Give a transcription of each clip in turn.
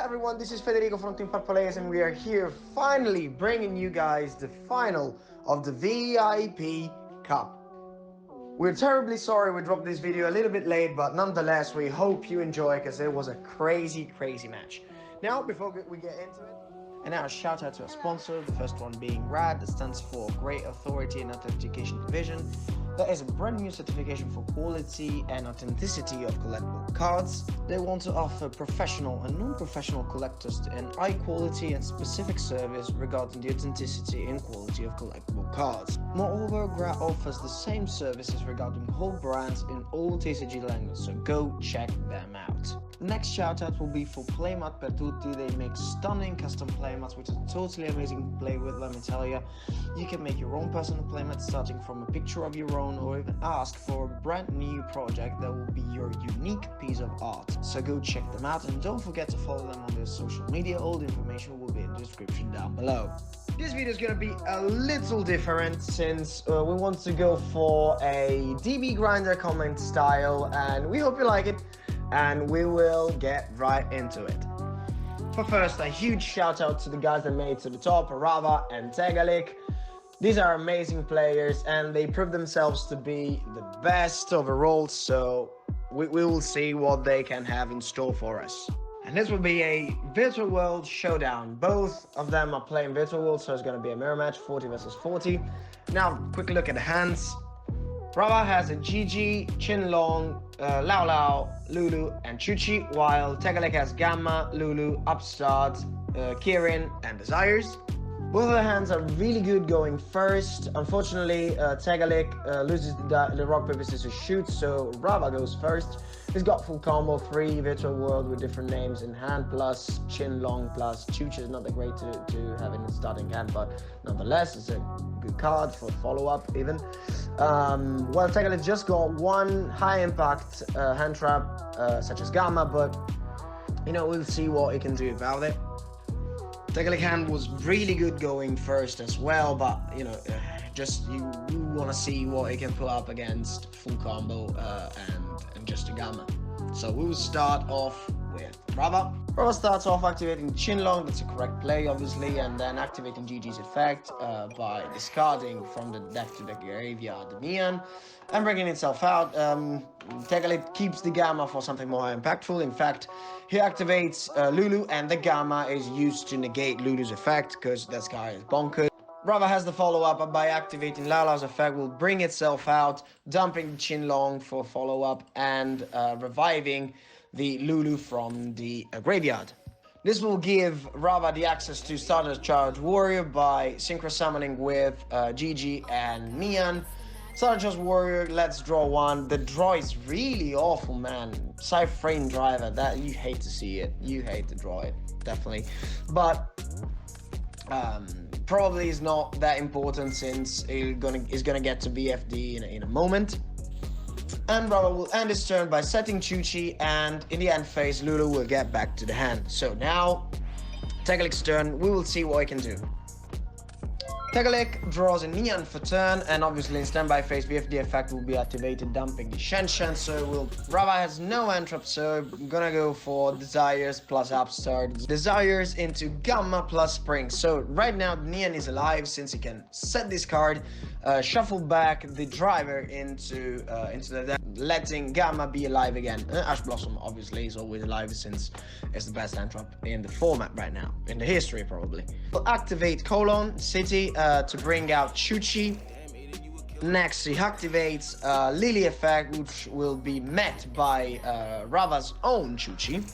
everyone, this is Federico from Team PLAYMATS and we are here finally bringing you guys the final of the VIP Cup. We're terribly sorry we dropped this video a little bit late, but nonetheless we hope you enjoy because it was a crazy match. Now, before we get into it, and now a shout out to our sponsor, the first one being GRAAD, that stands for Great Authority and Authentication Division. That is a brand new certification for quality and authenticity of collectible cards. They want to offer professional and non-professional collectors an high quality and specific service regarding the authenticity and quality of collectible cards. Moreover, GRAAD offers the same services regarding whole brands in all TCG languages, so go check them out. The next shoutout will be for PLAYMAT per TUTTI. They make stunning custom playmats which are totally amazing to play with, let me tell you. You can make your own personal playmat starting from a picture of your own, or even ask for a brand new project that will be your unique piece of art. So go check them out and don't forget to follow them on their social media. All the information will be in the description down below. This video is going to be a little different since we want to go for a DB grinder comment style, and we hope you like it, and we will get right into it. But first, a huge shout out to the guys that made it to the top, Rava and Tegalik. These are amazing players and they prove themselves to be the best overall, so we will see what they can have in store for us. And this will be a Virtual World showdown. Both of them are playing Virtual World, so it's going to be a mirror match, 40 versus 40. Now, quick look at the hands. Rava has a GG, Chinlong, Lao Lao, Lulu, and Chuchi, while Tegalik has Gamma, Lulu, Upstart, Kirin, and Desires. Both of the hands are really good going first. Unfortunately, Tegalik loses the rock, paper, scissors, shoot, so Rava goes first. He's got full combo, 3 Virtual World with different names in hand, plus Chinlong, plus Chuchi is not that great to have in the starting hand, but nonetheless, it's a good card for follow-up even. Well, Tegalik just got one high-impact hand trap, such as Gamma, but, you know, we'll see what he can do about it. Tegalik hand was really good going first as well, but you know, just you want to see what he can pull up against full combo and just a Gamma. So we will start off with Rava. Rava starts off activating Chinlong, that's a correct play obviously, and then activating GG's effect by discarding from the deck to the graveyard the Neon and bringing itself out. Tegalik keeps the Gamma for something more impactful. In fact, he activates Lulu, and the Gamma is used to negate Lulu's effect because that guy is bonkers. Rava has the follow-up by activating Lala's effect, will bring itself out, dumping the Chinlong for follow-up and reviving the Lulu from the graveyard. This will give Rava the access to start a Charge Warrior by synchro summoning with GG and Neon. Start a Charge Warrior, let's draw one. The draw is really awful, man. Side-frame driver, that you hate to see it. You hate to draw it, definitely. But probably is not that important since he's gonna get to BFD in a moment. And Rava will end his turn by setting Chuchi, and in the end phase, Lulu will get back to the hand. So now, Tegalik's turn, we will see what he can do. Tegalik draws a Neon for turn, and obviously in standby phase, BFD effect will be activated, dumping the Shen, so Rava has no entrap, so I'm gonna go for Desires plus Upstart. Desires into Gamma plus Spring. So right now, Neon is alive since he can set this card, shuffle back the driver into the deck, letting Gamma be alive again. Ash Blossom obviously is always alive since it's the best entrap in the format right now, in the history probably. We'll activate Colon City to bring out Chuchi. Next, he activates Lily effect, which will be met by Rava's own Chuchi,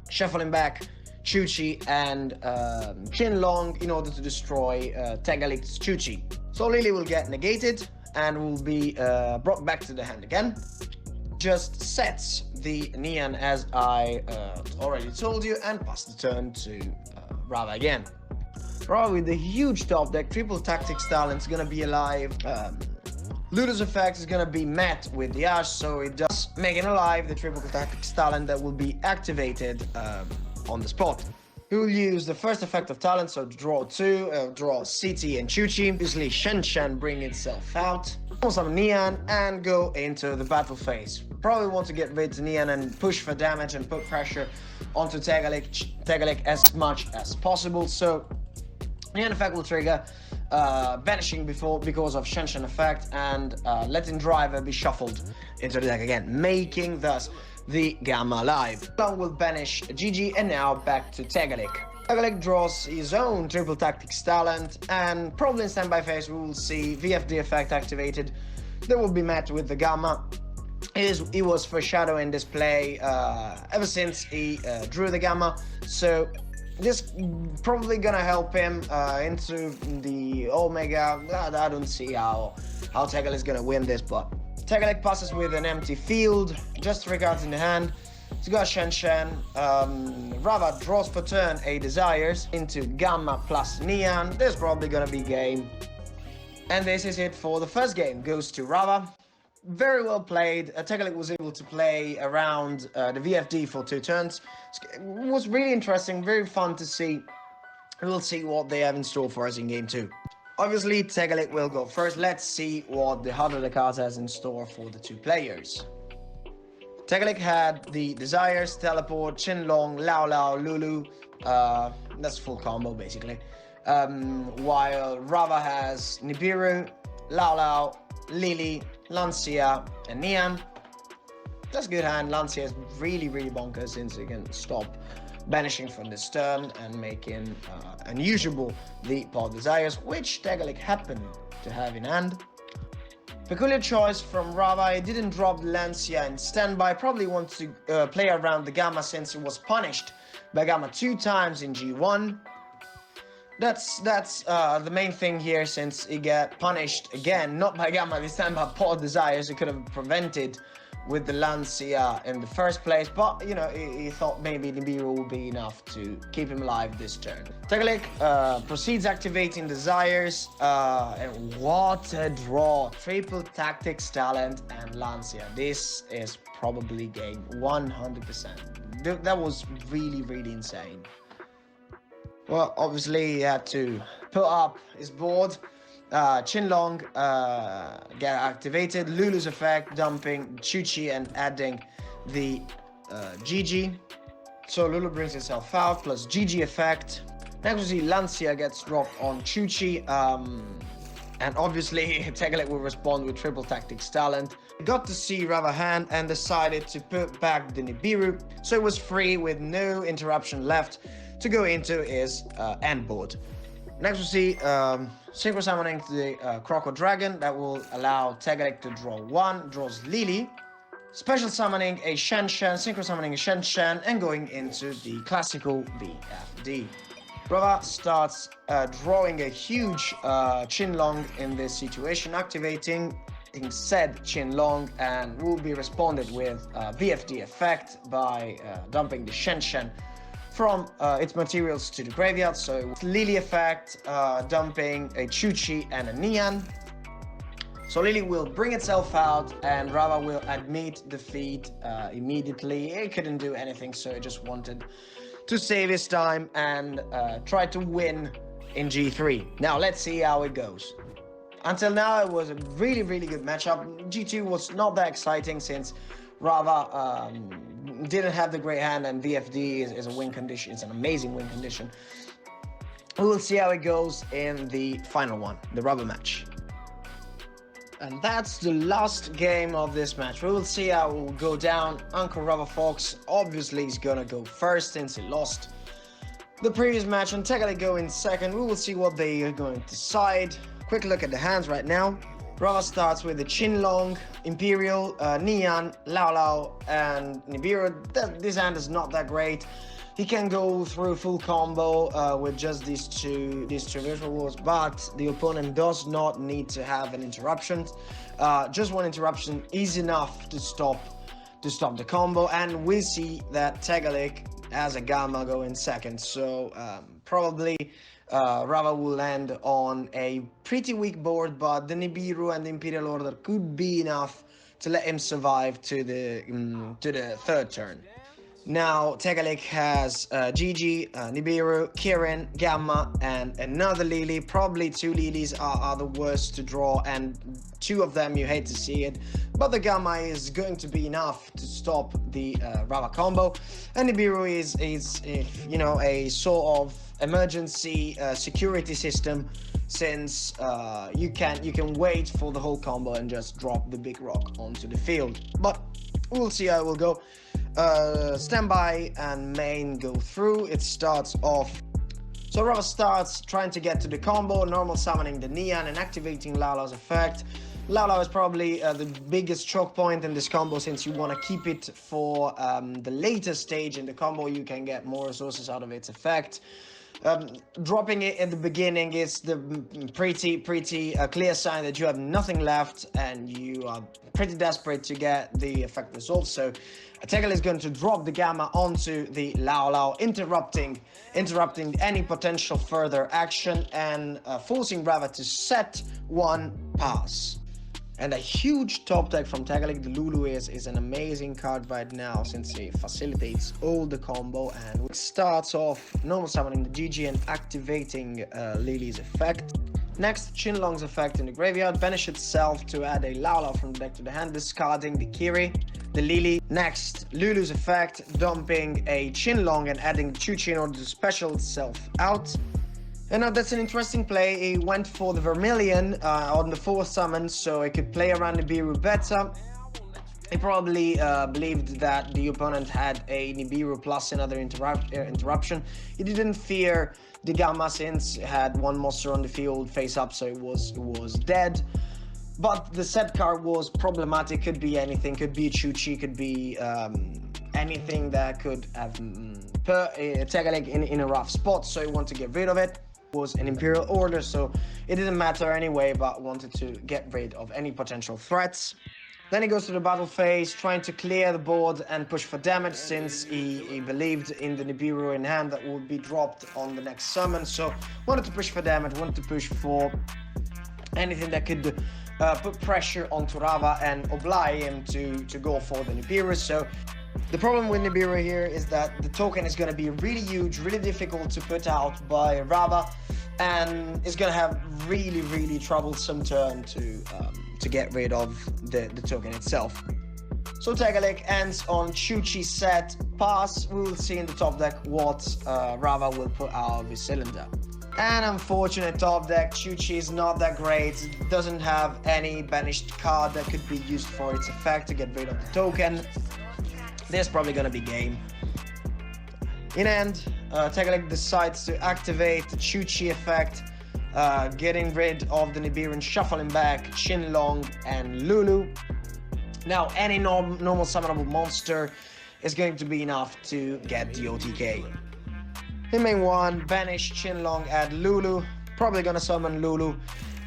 shuffling back Chuchi and Chinlong in order to destroy Tegalik's Chuchi. So Lily will get negated and will be brought back to the hand again. Just sets the Neon as I already told you, and pass the turn to Rava again. Rava with the huge top deck, triple tactics talent is gonna be alive. Lulu's effect is gonna be met with the Ash, so it does making alive the triple tactics talent that will be activated on the spot. We will use the first effect of talent, so draw 2, draw City and Chuchi. Obviously Shen bring itself out, some Neon, and go into the battle phase. Probably want to get rid of Neon and push for damage and put pressure onto Tegalik as much as possible. So Neon effect will trigger banishing because of Shen effect and letting driver be shuffled into the deck again, making thus the Gamma live. Long will banish GG, and now back to Tegalik. Tegalik draws his own triple tactics talent, and probably in standby phase we will see VFD effect activated. That will be met with the Gamma. He was foreshadowing this play ever since he drew the Gamma, so this probably gonna help him into the Omega. I don't see how Tegalik is gonna win this, but Tegalik passes with an empty field, just 3 cards in the hand. He's got Shen. Rava draws per turn a Desires into Gamma plus Neon. There's probably gonna be game. And this is it for the first game. Goes to Rava. Very well played. Tegalik was able to play around the VFD for 2 turns. It was really interesting, very fun to see. We'll see what they have in store for us in game 2. Obviously, Tegalik will go first. Let's see what the Heart of the Cards has in store for the 2 players. Tegalik had the Desires, Teleport, Qinlong, Lao Lao, Lulu. That's full combo, basically. While Rava has Nibiru, Lao Lao, Lily, Lancia, and Neon. That's a good hand. Lancia is really bonkers since he can stop banishing from this turn and making unusable the Pod Desires, which Tegalik happened to have in hand. Peculiar choice from Rava. He didn't drop Lancia in standby. Probably wants to play around the Gamma since he was punished by Gamma 2 times in G1. That's the main thing here, since he got punished again, not by Gamma this time, but Pod Desires. He could have prevented with the Lancia in the first place, but you know, he thought maybe Nibiru would be enough to keep him alive this turn. Tegalik proceeds activating Desires, and what a draw! Triple Tactics Talent and Lancia. This is probably game 100%. That was really insane. Well, obviously he had to put up his board. Qinlong get activated, Lulu's effect, dumping TUTTI and adding the GG. So Lulu brings himself out, plus GG effect. Next we see Lancia gets dropped on TUTTI, and obviously Tegalik will respond with Triple Tactics Talent. Got to see Rava hand and decided to put back the Nibiru, so it was free with no interruption left to go into his end board. Next we see Synchro Summoning the Croco Dragon. That will allow Tegalik to draw 1, draws Lily. Special Summoning a Shen, Synchro Summoning a Shen, and going into the classical VFD. Rava starts drawing a huge Qinlong in this situation, activating said Qinlong, and will be responded with VFD effect by dumping the Shen from its materials to the graveyard. So Lily effect, dumping a TUTTI and a Neon. So Lily will bring itself out, and Rava will admit defeat immediately. It couldn't do anything, so it just wanted to save his time and try to win in G3. Now let's see how it goes. Until now it was a really good matchup. G2 was not that exciting since Rava didn't have the great hand, and VFD is a win condition. It's an amazing win condition. We will see how it goes in the final one, the rubber match. And that's the last game of this match. We will see how it will go down. Uncle Rava Fox obviously is gonna go first since he lost the previous match, and Tegalik go in second. We will see what they are going to decide. Quick look at the hands right now. Rava starts with the Qinlong, Imperial, Neon, Lao Lao, and Nibiru. This hand is not that great. He can go through full combo with just these two visual walls, but the opponent does not need to have an interruption. Just one interruption is enough to stop the combo, and we see that Tegalik has a Gamma go in second. So probably Rava will land on a pretty weak board, but the Nibiru and the Imperial Order could be enough to let him survive to the third turn. Now, Tegalik has Gigi, Nibiru, Kirin, Gamma, and another Lily. Probably 2 Lilies are the worst to draw, and 2 of them you hate to see it. But the Gamma is going to be enough to stop the Rava combo. And Nibiru is you know, a sort of emergency security system, since you can wait for the whole combo and just drop the big rock onto the field. But we'll see how it will go. Standby and main go through. It starts off. So Rava starts trying to get to the combo, normal summoning the Neon and activating Lala's effect. Lala is probably the biggest choke point in this combo, since you want to keep it for the later stage in the combo. You can get more resources out of its effect. Dropping it at the beginning is the pretty clear sign that you have nothing left and you are pretty desperate to get the effect resolved. So Tegalik is going to drop the Gamma onto the Lao, interrupting any potential further action and forcing Rava to set 1 pass. And a huge top deck from Tegalik. The Lulu is an amazing card right now, since it facilitates all the combo, and it starts off normal summoning the GG and activating Lily's effect. Next, Chinlong's effect in the graveyard. Banish itself to add a Lala from the deck to the hand, discarding the Kiri, the Lily. Next, Lulu's effect, dumping a Chinlong and adding Chuchi in order to special itself out. And now that's an interesting play. He went for the Vermilion on the 4th summon, so he could play around Nibiru better. He probably believed that the opponent had a Nibiru plus another interruption. He didn't fear the Gamma, since it had 1 monster on the field face up, so it was dead. But the set card was problematic. Could be anything. Could be Chuchi. Could be anything that could have put Tegalik in a rough spot. So he wanted to get rid of it. Was an Imperial Order, so it didn't matter anyway, but wanted to get rid of any potential threats. Then he goes to the battle phase, trying to clear the board and push for damage, since he believed in the Nibiru in hand that would be dropped on the next summon. So wanted to push for damage, wanted to push for anything that could put pressure onto Rava and oblige him to go for the Nibiru. So the problem with Nibiru here is that the token is going to be really huge, really difficult to put out by Rava, and is going to have really troublesome turn to get rid of the token itself. So Tegalik ends on Chuchi set pass. We will see in the top deck what Rava will put out of his cylinder. An unfortunate top deck. Chuchi is not that great. It doesn't have any banished card that could be used for its effect to get rid of the token. There's probably gonna be game. In end, Tegalik decides to activate the Chuchi effect, getting rid of the Nibiru and shuffling back Chinlong and Lulu. Now, any normal summonable monster is going to be enough to get the OTK. In main 1, banish Chinlong, add Lulu. Probably gonna summon Lulu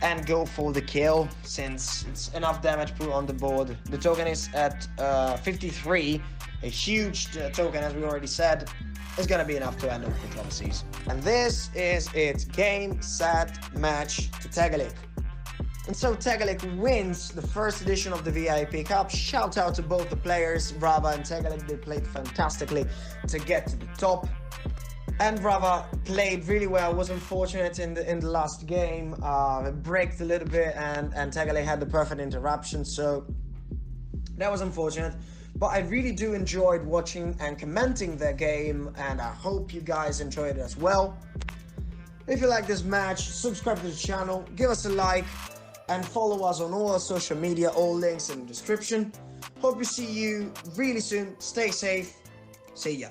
and go for the kill, since it's enough damage put on the board. The token is at 53. A huge token, as we already said, is gonna be enough to end all controversies. And this is its game, set, match to Tegalik. And so Tegalik wins the first edition of the VIP Cup. Shout out to both the players, Rava and Tegalik. They played fantastically to get to the top. And Rava played really well. Was unfortunate in the last game. Braked a little bit, and Tegalik had the perfect interruption. So that was unfortunate. But I really do enjoyed watching and commenting their game, and I hope you guys enjoyed it as well. If you like this match, subscribe to the channel, give us a like, and follow us on all our social media, all links in the description. Hope to see you really soon. Stay safe. See ya.